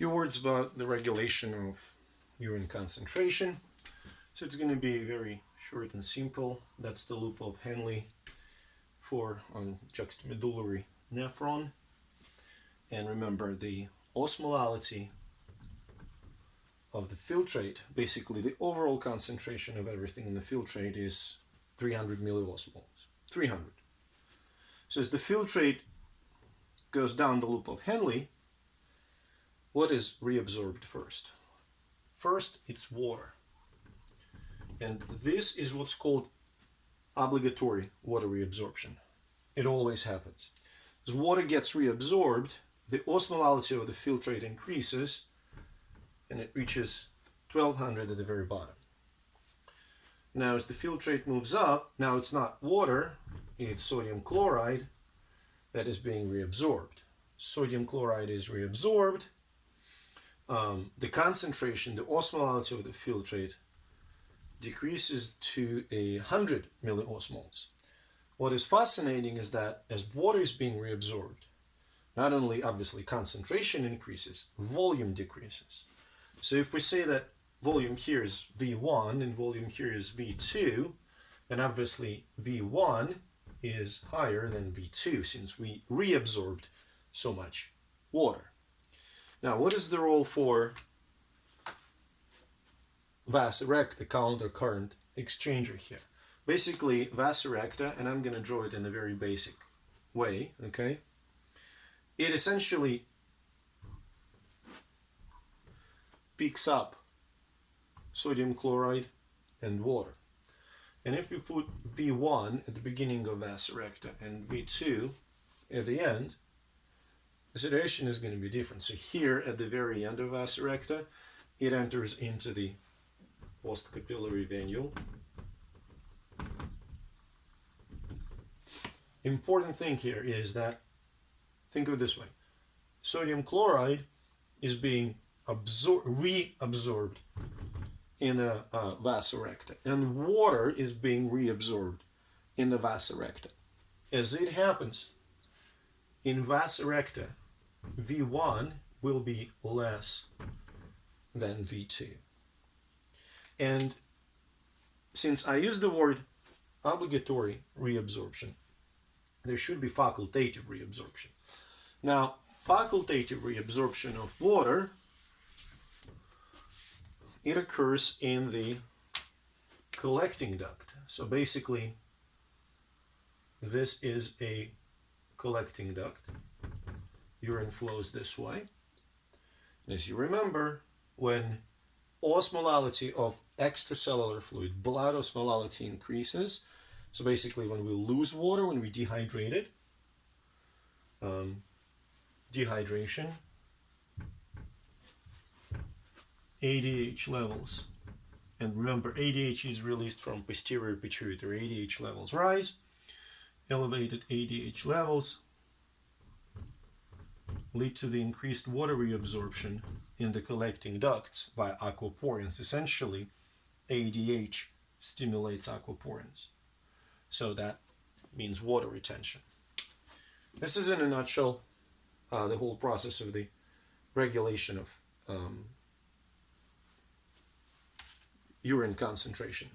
few words about the regulation of urine concentration. So it's going to be very short and simple. That's the loop of Henle for juxtamedullary nephron. And remember, the osmolality of the filtrate, basically the overall concentration of everything in the filtrate, is 300 milliosmoles. 300. So as the filtrate goes down the loop of Henle, what is reabsorbed first? First, it's water. And this is what's called obligatory water reabsorption. It always happens. As water gets reabsorbed, the osmolality of the filtrate increases, and it reaches 1200 at the very bottom. Now, as the filtrate moves up, now it's not water, it's sodium chloride that is being reabsorbed. Sodium chloride is reabsorbed. The concentration, the osmolality of the filtrate decreases to 100 milliosmoles. What is fascinating is that as water is being reabsorbed, not only obviously concentration increases, volume decreases. So if we say that volume here is V1 and volume here is V2, then obviously V1 is higher than V2 since we reabsorbed so much water. Now, what is the role for vas erecta, counter current exchanger here? Basically, vas erecta, and I'm going to draw it in a very basic way, okay? It essentially picks up sodium chloride and water. And if we put V1 at the beginning of vas erecta and V2 at the end, the situation is going to be different. So here at the very end of vas erecta, it enters into the postcapillary venule. Important thing here is that, think of it this way, sodium chloride is being reabsorbed in a vas erecta, and water is being reabsorbed in the vas erecta. As it happens, in vas erecta, V1 will be less than V2. And since I use the word obligatory reabsorption, there should be facultative reabsorption. Now, facultative reabsorption of water, it occurs in the collecting duct. So basically, this is a collecting duct. Urine flows this way. And as you remember, when osmolality of extracellular fluid, blood osmolality increases, so basically when we lose water, when we dehydrate it, dehydration, ADH levels, and remember ADH is released from posterior pituitary, ADH levels rise, elevated ADH levels lead to the increased water reabsorption in the collecting ducts via aquaporins. Essentially, ADH stimulates aquaporins. So that means water retention. This is in a nutshell the whole process of the regulation of urine concentration.